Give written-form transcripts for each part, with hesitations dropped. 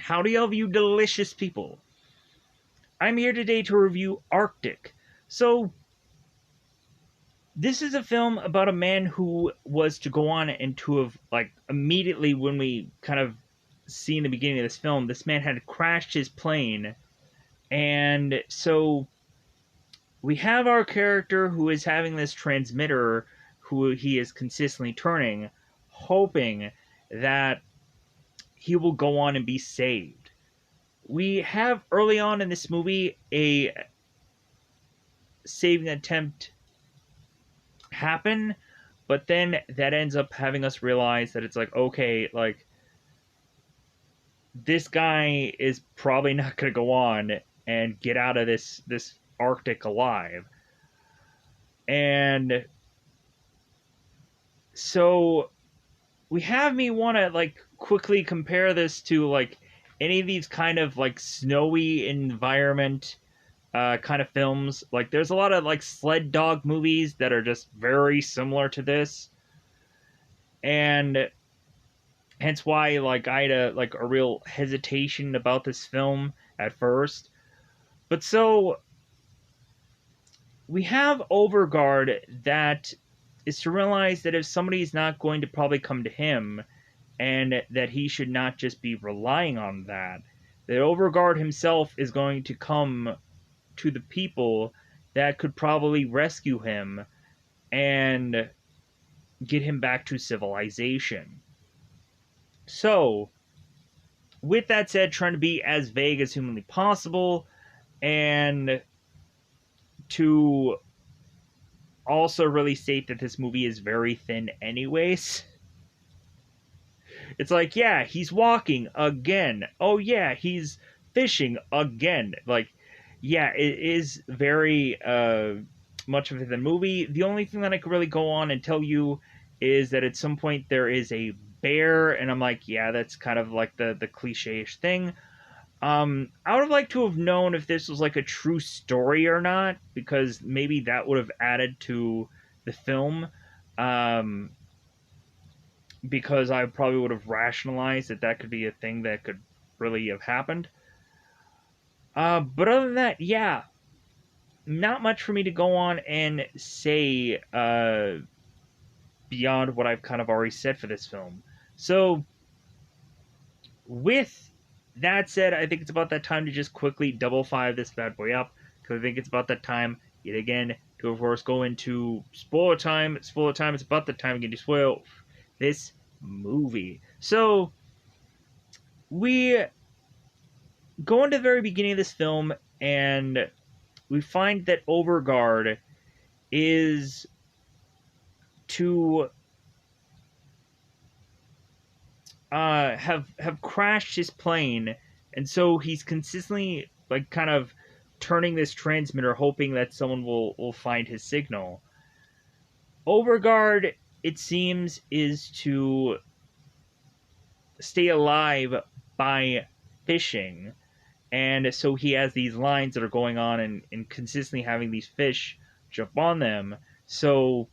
Howdy, all of you delicious people. I'm here today to review Arctic. So, this is a film about a man who was to go on and to have, immediately when we kind of see in the beginning of this film, this man had crashed his plane. And so, we have our character who is having this transmitter who he is consistently turning, hoping that he will go on and be saved. We have early on in this movie a saving attempt happen, but then that ends up having us realize that it's like, okay, like this guy is probably not going to go on and get out of this Arctic alive. And so we have me want to quickly compare this to any of these kind of snowy environment kind of films. Like there's a lot of sled dog movies that are just very similar to this, and hence why I had a real hesitation about this film at first. But so we have Overguard that is to realize that if somebody's not going to probably come to him, and that he should not just be relying on that Overguard himself is going to come to the people that could probably rescue him and get him back to civilization. So, with that said, trying to be as vague as humanly possible, and to also really state that this movie is very thin anyways. It's like, yeah, he's walking again. Oh yeah, he's fishing again. Yeah, it is very much of the movie. The only thing that I could really go on and tell you is that at some point there is a bear, and I'm like, yeah, that's kind of like the cliche-ish thing. I would have liked to have known if this was like a true story or not, because maybe that would have added to the film. Because I probably would have rationalized that could be a thing that could really have happened. But other than that, yeah, not much for me to go on and say beyond what I've kind of already said for this film. So, with that said, I think it's about that time to just quickly double five this bad boy up, because I think it's about that time, yet again, to of course go into spoiler time. Spoiler time, it's about the time again to spoil this movie. So, we go into the very beginning of this film, and we find that Overguard is to have crashed his plane, and so he's consistently kind of turning this transmitter, hoping that someone will find his signal. Overguard, it seems, is to stay alive by fishing, and so he has these lines that are going on and consistently having these fish jump on them. So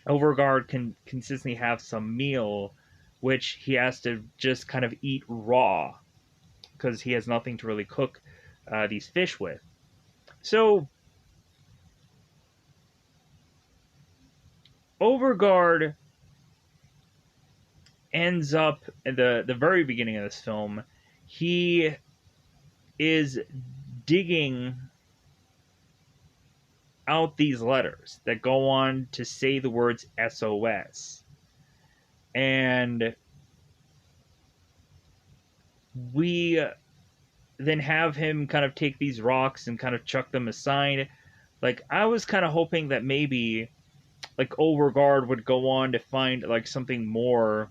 Overguard can consistently have some meal, which he has to just kind of eat raw because he has nothing to really cook these fish with. So Overguard ends up at the very beginning of this film. He is digging out these letters that go on to say the words SOS. And we then have him kind of take these rocks and kind of chuck them aside. I was kind of hoping that maybe Overguard would go on to find something more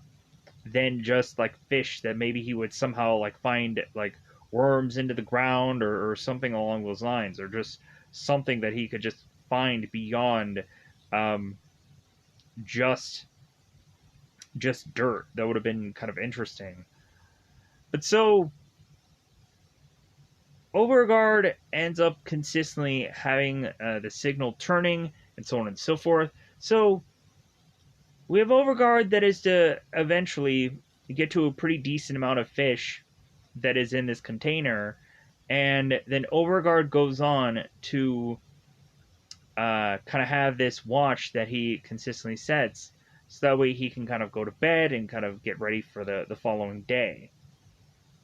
than just fish, that maybe he would somehow find worms into the ground, or something along those lines, or just something that he could just find beyond just dirt. That would have been kind of interesting. But so Overguard ends up consistently having the signal turning, and so on and so forth. So we have Overguard that is to eventually get to a pretty decent amount of fish, that is in this container, and then Overguard goes on to kind of have this watch that he consistently sets, so that way he can kind of go to bed and kind of get ready for the following day,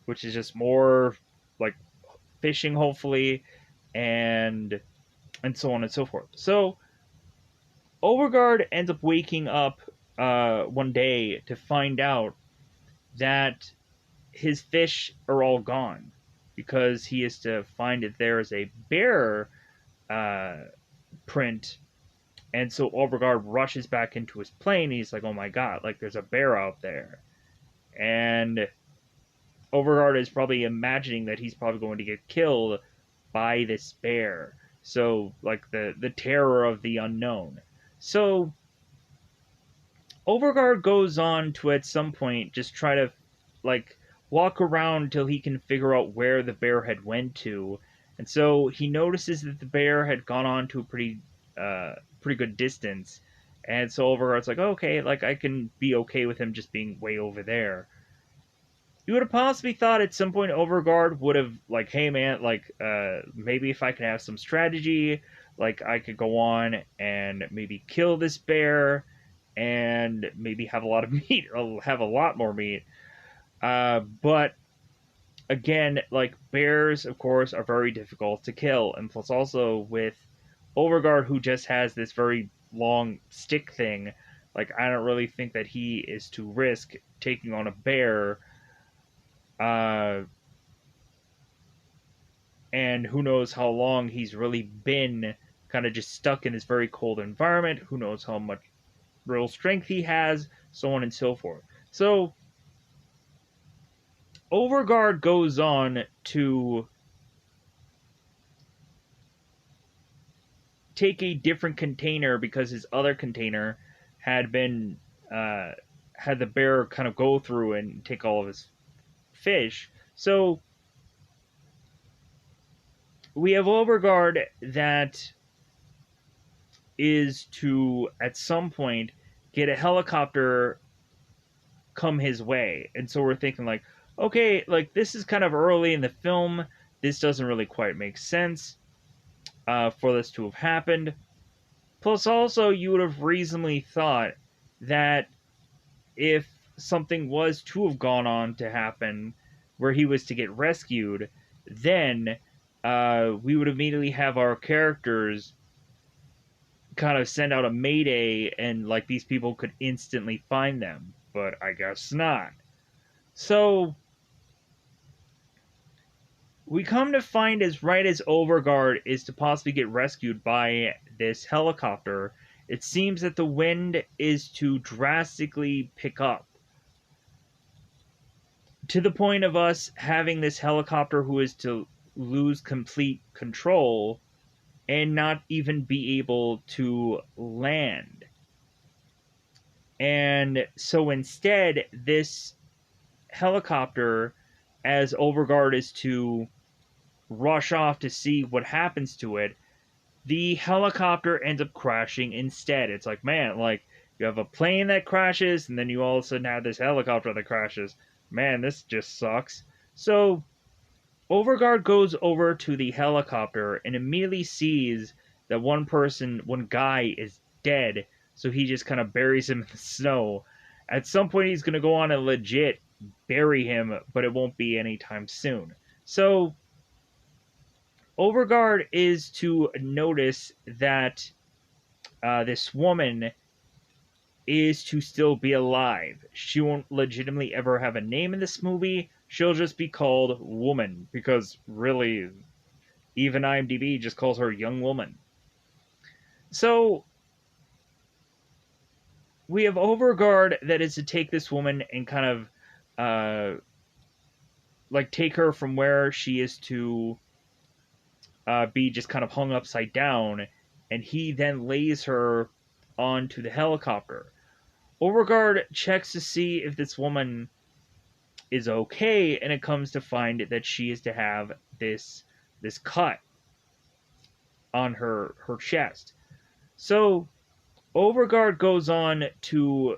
which is just more like fishing, hopefully, and so on and so forth. So Overguard ends up waking up one day to find out that his fish are all gone, because he has to find that there is a bear uh, print. And so Overguard rushes back into his plane. And he's like, "Oh my god! Like there's a bear out there," and Overguard is probably imagining that he's probably going to get killed by this bear. So like the terror of the unknown. So Overguard goes on to at some point just try to like walk around till he can figure out where the bear had went to. And so he notices that the bear had gone on to a pretty good distance. And so Overguard's like, okay, like I can be okay with him just being way over there. You would have possibly thought at some point Overguard would have like, hey man, like maybe if I can have some strategy, like I could go on and maybe kill this bear and maybe have a lot of meat, or have a lot more meat. But again, like bears, of course, are very difficult to kill, and plus also with Overguard, who just has this very long stick thing, like I don't really think that he is to risk taking on a bear. Uh, and who knows how long he's really been kind of just stuck in this very cold environment. Who knows how much real strength he has, so on and so forth. So Overguard goes on to take a different container because his other container had been had the bear kind of go through and take all of his fish. So we have Overguard that is to at some point get a helicopter come his way. And so we're thinking like, okay, like this is kind of early in the film. This doesn't really quite make sense for this to have happened. Plus, also, you would have reasonably thought that if something was to have gone on to happen where he was to get rescued, then we would immediately have our characters kind of send out a mayday and like these people could instantly find them. But I guess not. So we come to find as right as Overguard is to possibly get rescued by this helicopter, it seems that the wind is to drastically pick up. To the point of us having this helicopter who is to lose complete control and not even be able to land. And so instead, this helicopter, as Overguard is to rush off to see what happens to it, the helicopter ends up crashing instead. It's like, man, like you have a plane that crashes, and then you all of a sudden have this helicopter that crashes. Man, this just sucks. So Overguard goes over to the helicopter and immediately sees that one guy is dead. So he just kind of buries him in the snow. At some point, he's going to go on and legit bury him, but it won't be anytime soon. So Overguard is to notice that this woman is to still be alive. She won't legitimately ever have a name in this movie. She'll just be called Woman, because really, even IMDb just calls her Young Woman. So we have Overguard that is to take this woman and kind of like take her from where she is to be just kind of hung upside down, and he then lays her onto the helicopter. Overguard checks to see if this woman is okay, and it comes to find that she is to have this cut on her chest. So Overguard goes on to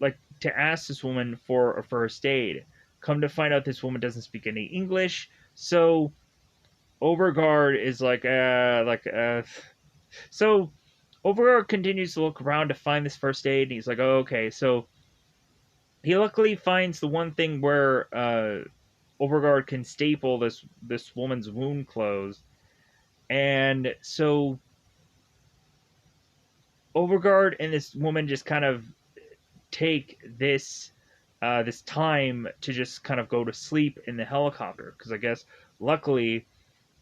like to ask this woman for a first aid. come to find out this woman doesn't speak any English. So Overguard is so Overguard continues to look around to find this first aid, and he's like, oh, okay. So he luckily finds the one thing where Overguard can staple this woman's wound closed, and so Overguard and this woman just kind of take this time to just kind of go to sleep in the helicopter, because I guess luckily,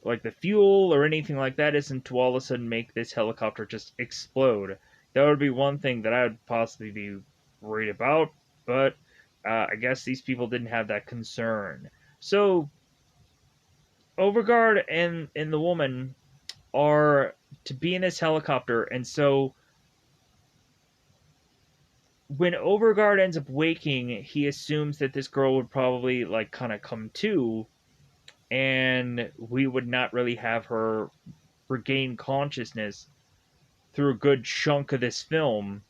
like, the fuel or anything like that isn't to all of a sudden make this helicopter just explode. That would be one thing that I would possibly be worried about, but I guess these people didn't have that concern. So Overguard and the woman are to be in this helicopter, and so when Overguard ends up waking, he assumes that this girl would probably like kind of come to, and we would not really have her regain consciousness through a good chunk of this film.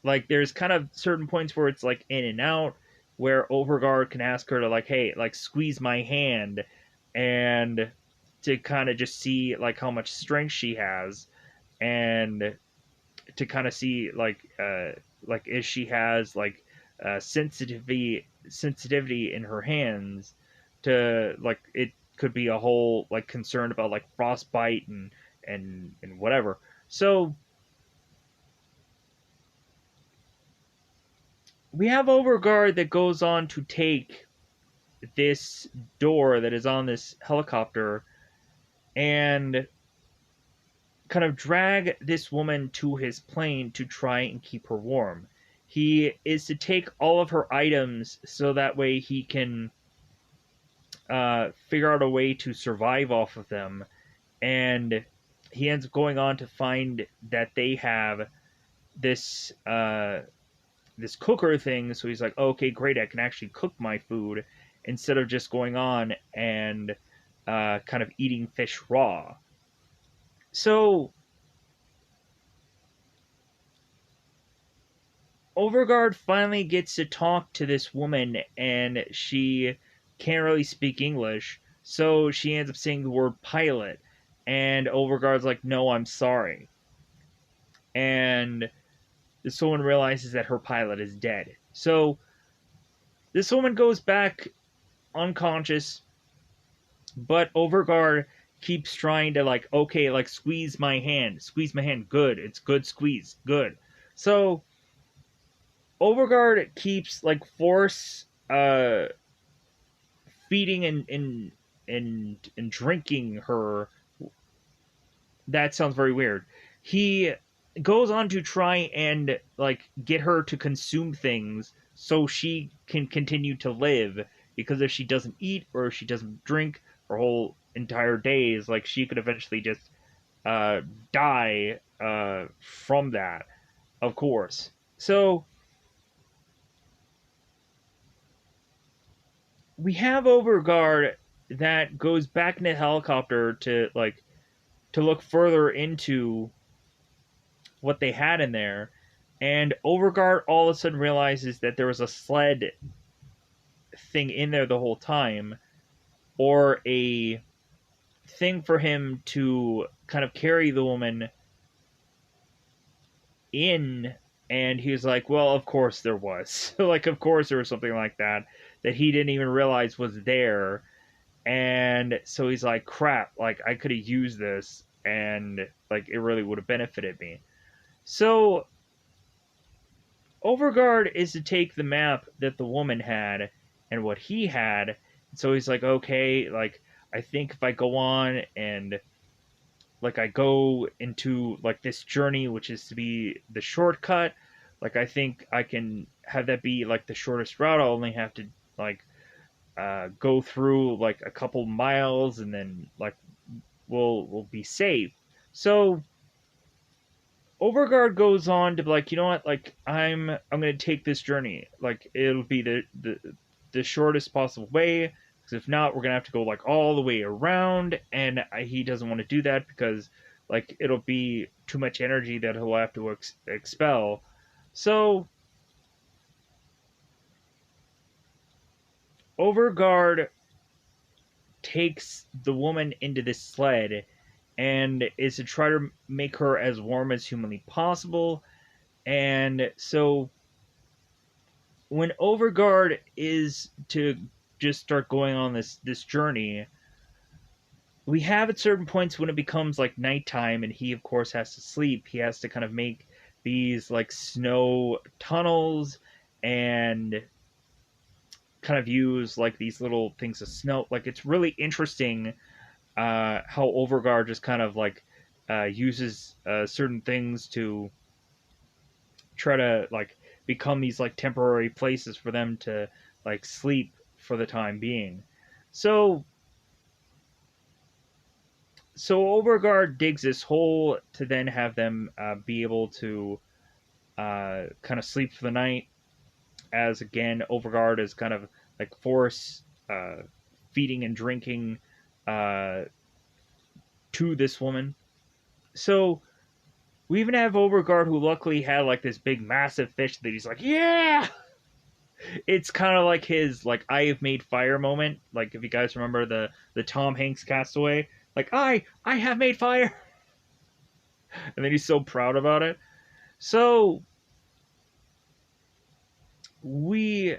Like, there's kind of certain points where it's like in and out, where Overguard can ask her to like, hey, like squeeze my hand, and to kind of just see like how much strength she has, and to kind of see like if she has like sensitivity in her hands, to like it could be a whole like concern about like frostbite and whatever. So we have Overguard that goes on to take this door that is on this helicopter and kind of drag this woman to his plane to try and keep her warm. He is to take all of her items so that way he can figure out a way to survive off of them. And he ends up going on to find that they have this this cooker thing. So he's like, oh, okay, great, I can actually cook my food instead of just going on and kind of eating fish raw. So Overguard finally gets to talk to this woman, and she can't really speak English, so she ends up saying the word pilot, and Overguard's like, no, I'm sorry. And this woman realizes that her pilot is dead. So this woman goes back unconscious, but Overguard keeps trying to like, okay, like squeeze my hand, good, it's good squeeze, good. So Overguard keeps like force feeding and drinking her. That sounds very weird. He goes on to try and like get her to consume things so she can continue to live, because if she doesn't eat or if she doesn't drink her whole entire days, like she could eventually just die from that, of course. So we have Overguard that goes back in the helicopter to like to look further into what they had in there, and Overguard all of a sudden realizes that there was a sled thing in there the whole time, or a thing for him to kind of carry the woman in, and he was like, well, of course there was. Like, of course there was something like that that he didn't even realize was there. And so he's like, crap, like I could have used this, and like it really would have benefited me. So Overguard is to take the map that the woman had and what he had. So he's like, okay, like I think if I go on and like I go into like this journey, which is to be the shortcut, like I think I can have that be like the shortest route. I'll only have to like go through like a couple miles, and then like we'll be safe. So Overguard goes on to be like, you know what, like I'm gonna take this journey. Like it'll be the shortest possible way. Because if not, we're gonna have to go like all the way around, and he doesn't want to do that because like it'll be too much energy that he'll have to expel. So Overguard takes the woman into this sled and is to try to make her as warm as humanly possible. And so when Overguard is to just start going on this journey, we have at certain points when it becomes like nighttime and he of course has to sleep. He has to kind of make these like snow tunnels and kind of use like these little things of snow. Like it's really interesting how Overguard just kind of like uses certain things to try to like become these like temporary places for them to like sleep for the time being. So so Overguard digs this hole to then have them be able to kind of sleep for the night. As again, Overguard is kind of like force feeding and drinking uh, to this woman. So we even have Overguard, who luckily had like this big massive fish that he's like, yeah. It's kind of like his like I have made fire moment. Like if you guys remember the Tom Hanks Castaway, like I have made fire, and then he's so proud about it. So we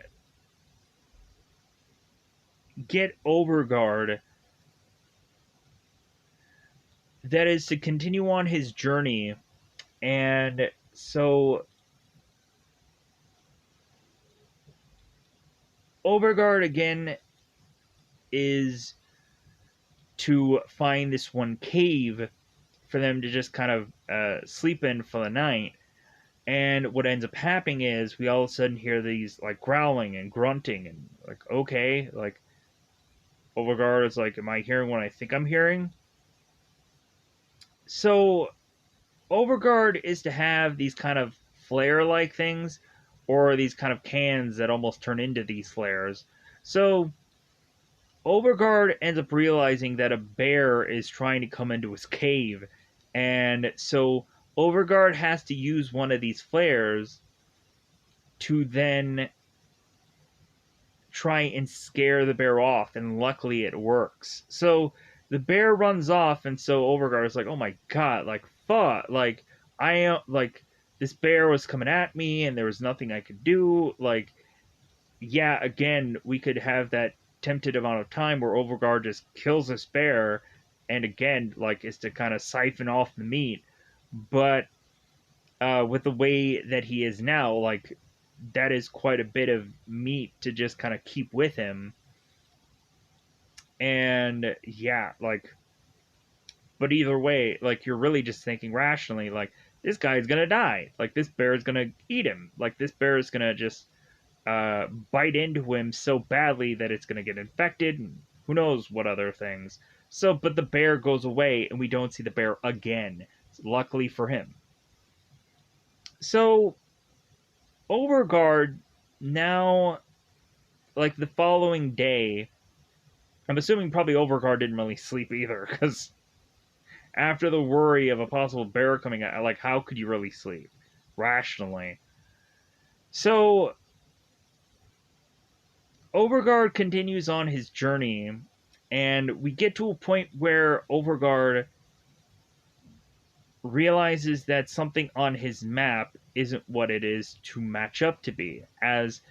get Overguard that is to continue on his journey, and so Overguard again is to find this one cave for them to just kind of sleep in for the night. And what ends up happening is we all of a sudden hear these like growling and grunting and like okay, like Overguard is like, am I hearing what I think I'm hearing? So Overguard is to have these kind of flare like things or these kind of cans that almost turn into these flares. So Overguard ends up realizing that a bear is trying to come into his cave, and so Overguard has to use one of these flares to then try and scare the bear off, and luckily it works. So the bear runs off, and so Overguard is like, "Oh my god, like fuck, like I am like this bear was coming at me, and there was nothing I could do." Like, yeah, again, we could have that tempted amount of time where Overguard just kills this bear, and again, like, is to kind of siphon off the meat. But with the way that he is now, like, that is quite a bit of meat to just kind of keep with him. And yeah, like, but either way, like, you're really just thinking rationally, like, this guy's gonna die. Like, this bear is gonna eat him. Like, this bear is gonna just bite into him so badly that it's going to get infected and who knows what other things. So, but the bear goes away and we don't see the bear again, luckily for him. So, Overguard now, like the following day, I'm assuming probably Overguard didn't really sleep either, because after the worry of a possible bear coming out, like, how could you really sleep rationally? So, Overguard continues on his journey, and we get to a point where Overguard realizes that something on his map isn't what it is to match up to be. As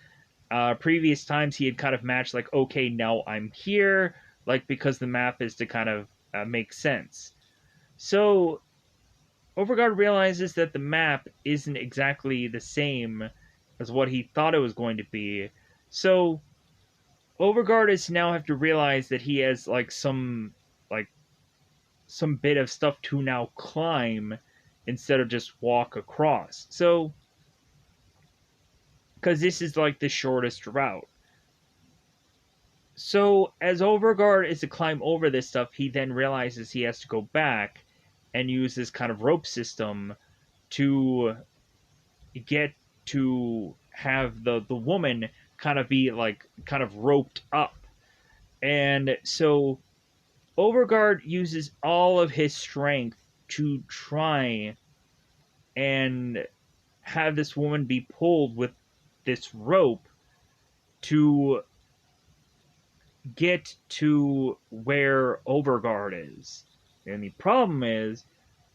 previous times he had kind of matched, like, okay, now I'm here, like, because the map is to kind of make sense. So Overguard realizes that the map isn't exactly the same as what he thought it was going to be. So Overguard is now have to realize that he has like some bit of stuff to now climb instead of just walk across. So because this is like the shortest route. So as Overguard is to climb over this stuff, he then realizes he has to go back and use this kind of rope system to get to have the woman kind of be like kind of roped up. And so Overguard uses all of his strength to try and have this woman be pulled with this rope to get to where Overguard is. And the problem is,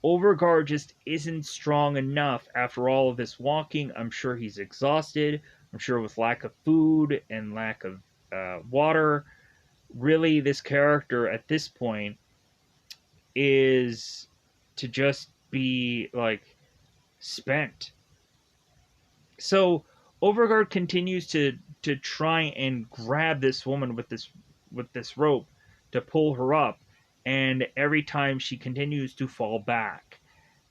Overguard just isn't strong enough after all of this walking. I'm sure he's exhausted. I'm sure with lack of food and lack of water, really, this character at this point is to just be like spent. So Overguard continues to try and grab this woman with this rope to pull her up, and every time she continues to fall back.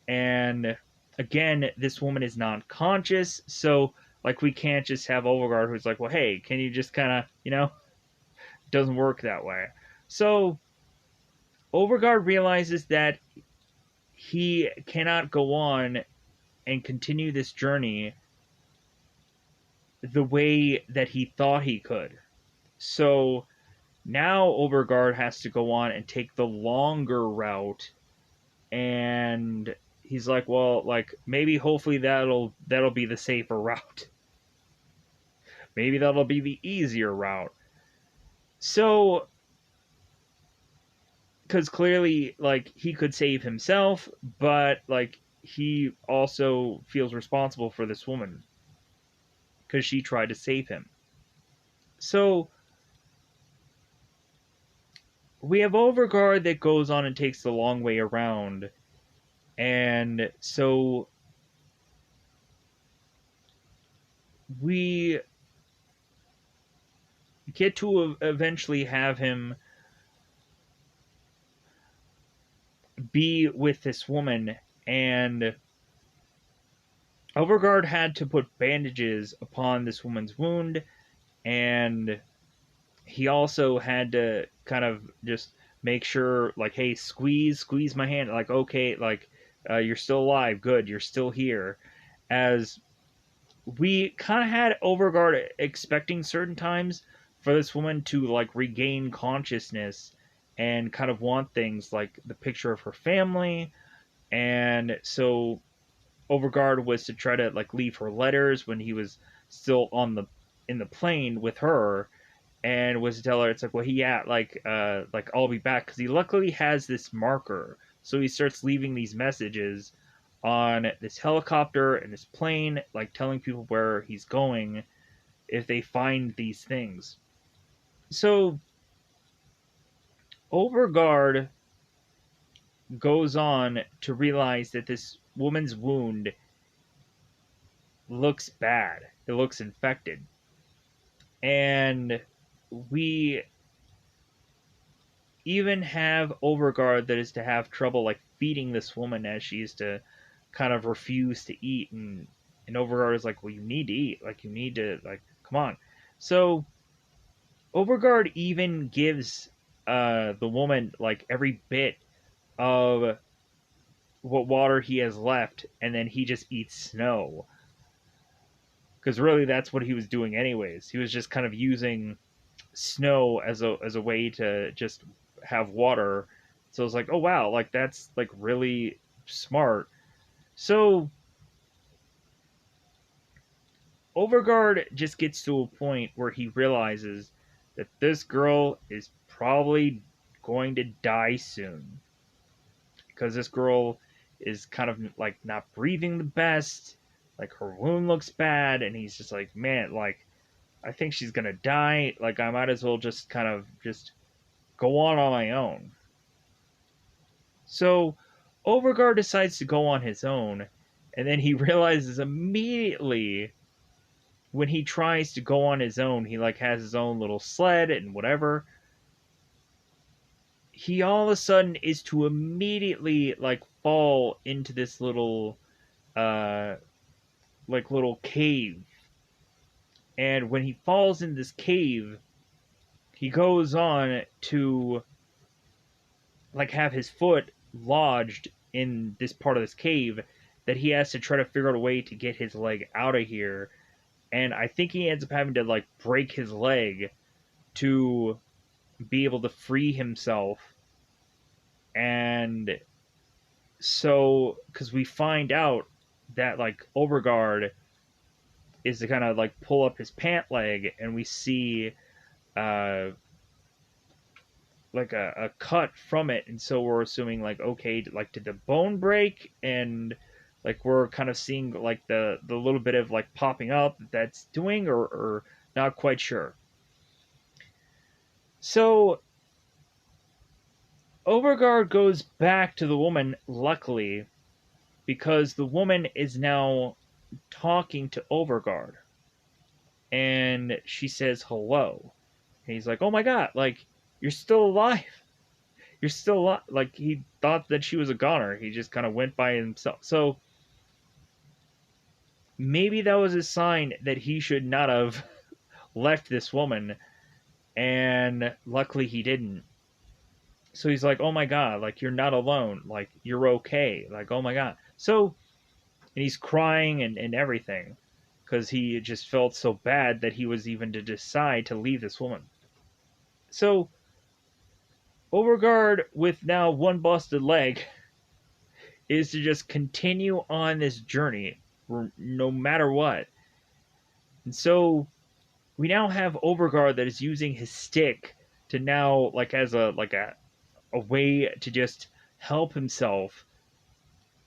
And again, this woman is not conscious, so like we can't just have Overguard who's like, well, hey, can you just kind of, doesn't work that way. So Overguard realizes that he cannot go on and continue this journey the way that he thought he could. So now Overguard has to go on and take the longer route, and he's like, well, like maybe hopefully that'll be the safer route. Maybe that'll be the easier route. So cuz clearly like he could save himself, but like he also feels responsible for this woman cuz she tried to save him. So we have Overguard that goes on and takes the long way around. And so we get to eventually have him be with this woman, and Overguard had to put bandages upon this woman's wound, and he also had to kind of just make sure, like, hey, squeeze my hand, like, okay, like, you're still alive, good, you're still here. As we kind of had Overguard expecting certain times for this woman to like regain consciousness and kind of want things like the picture of her family. And so Overguard was to try to like leave her letters when he was still on the in the plane with her, and was to tell her it's like, well, like I'll be back, because he luckily has this marker, so he starts leaving these messages on this helicopter and this plane, like telling people where he's going if they find these things. So Overguard goes on to realize that this woman's wound looks bad. It looks infected. And we even have Overguard that is to have trouble like feeding this woman as she is to kind of refuse to eat, and Overguard is like, well, you need to eat, like you need to, like, come on. So Overguard even gives the woman like every bit of what water he has left, and then he just eats snow, because really that's what he was doing anyways. He was just kind of using snow as a way to just have water. So it's like, oh wow, like that's like really smart. So Overguard just gets to a point where he realizes that this girl is probably going to die soon, because this girl is kind of like not breathing the best, like her wound looks bad, and he's just like, man, like I think she's gonna die, like I might as well just kind of just go on my own. So Overguard decides to go on his own, and then he realizes immediately when he tries to go on his own, he like has his own little sled and whatever. He all of a sudden is to immediately like fall into this little uh little cave. And when he falls in this cave, he goes on to like have his foot lodged in this part of this cave, that he has to try to figure out a way to get his leg out of here. And I think he ends up having to like break his leg to be able to free himself. And so, because we find out that like Overguard is to kind of like pull up his pant leg, and we see uh a cut from it, and so we're assuming like, okay, like did the bone break, and like we're kind of seeing like the little bit of like popping up that's doing, or not quite sure. So Overgard goes back to the woman, luckily, because the woman is now talking to Overgard, and she says hello. And he's like, "Oh my god, like you're still alive. You're still alive." Like he thought that she was a goner. He just kind of went by himself. So maybe that was a sign that he should not have left this woman, and luckily he didn't. So he's like, "Oh my god, like you're not alone. Like you're okay. Like oh my god." So and he's crying and everything because he just felt so bad that he was even to decide to leave this woman. So Overgard, with now one busted leg, is to just continue on this journey no matter what. And so we now have Overgard that is using his stick to now like as a way to just help himself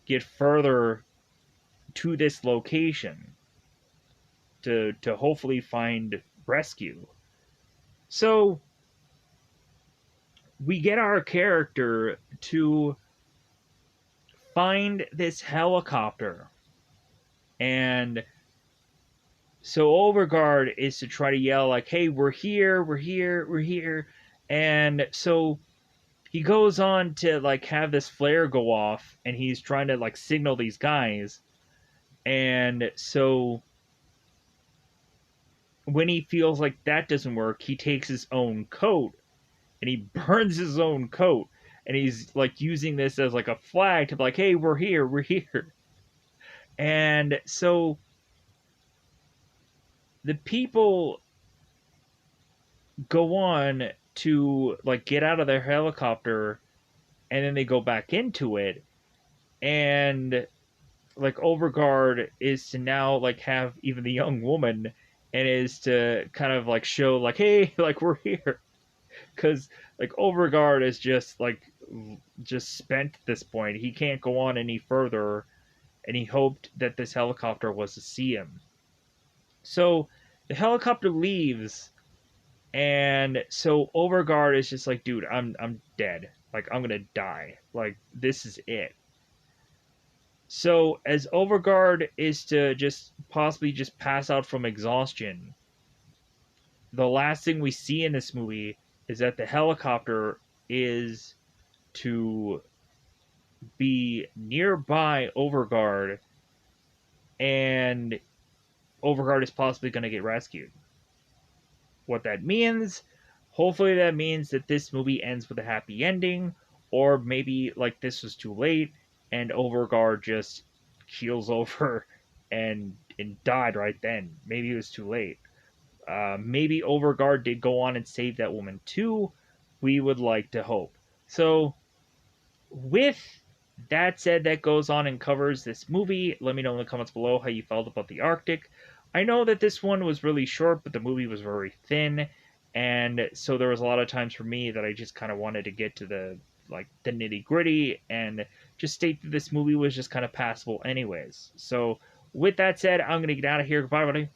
get further to this location to hopefully find rescue. So we get our character to find this helicopter, and so Overgard is to try to yell like, "Hey, we're here, we're here, we're here," and so he goes on to like have this flare go off, and he's trying to like signal these guys, and so when he feels like that doesn't work, he takes his own coat and he burns his own coat, and he's like using this as like a flag to be like, "Hey, we're here, we're here." And so the people go on to like get out of their helicopter, and then they go back into it, and like Overgard is to now like have even the young woman, and is to kind of like show like, "Hey, like we're here," because like Overgard is just spent at this point. He can't go on any further, and he hoped that this helicopter was to see him. So the helicopter leaves, and so Overgard is just like, "Dude, I'm dead. Like I'm gonna die. Like this is it." So as Overgard is to just possibly just pass out from exhaustion, the last thing we see in this movie is that the helicopter is to be nearby Overgard, and Overgard is possibly going to get rescued. What that means, hopefully, that means that this movie ends with a happy ending, or maybe like this was too late and Overgard just keels over and died right then. Maybe it was too late. Maybe Overgard did go on and save that woman too. We would like to hope. So, with that said, that goes on and covers this movie. Let me know in the comments below how you felt about the Arctic. I know that this one was really short, but the movie was very thin, and so there was a lot of times for me that I just kind of wanted to get to the nitty gritty and just state that this movie was just kind of passable anyways. So with that said, I'm gonna get out of here. Goodbye, buddy.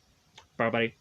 Bye, buddy.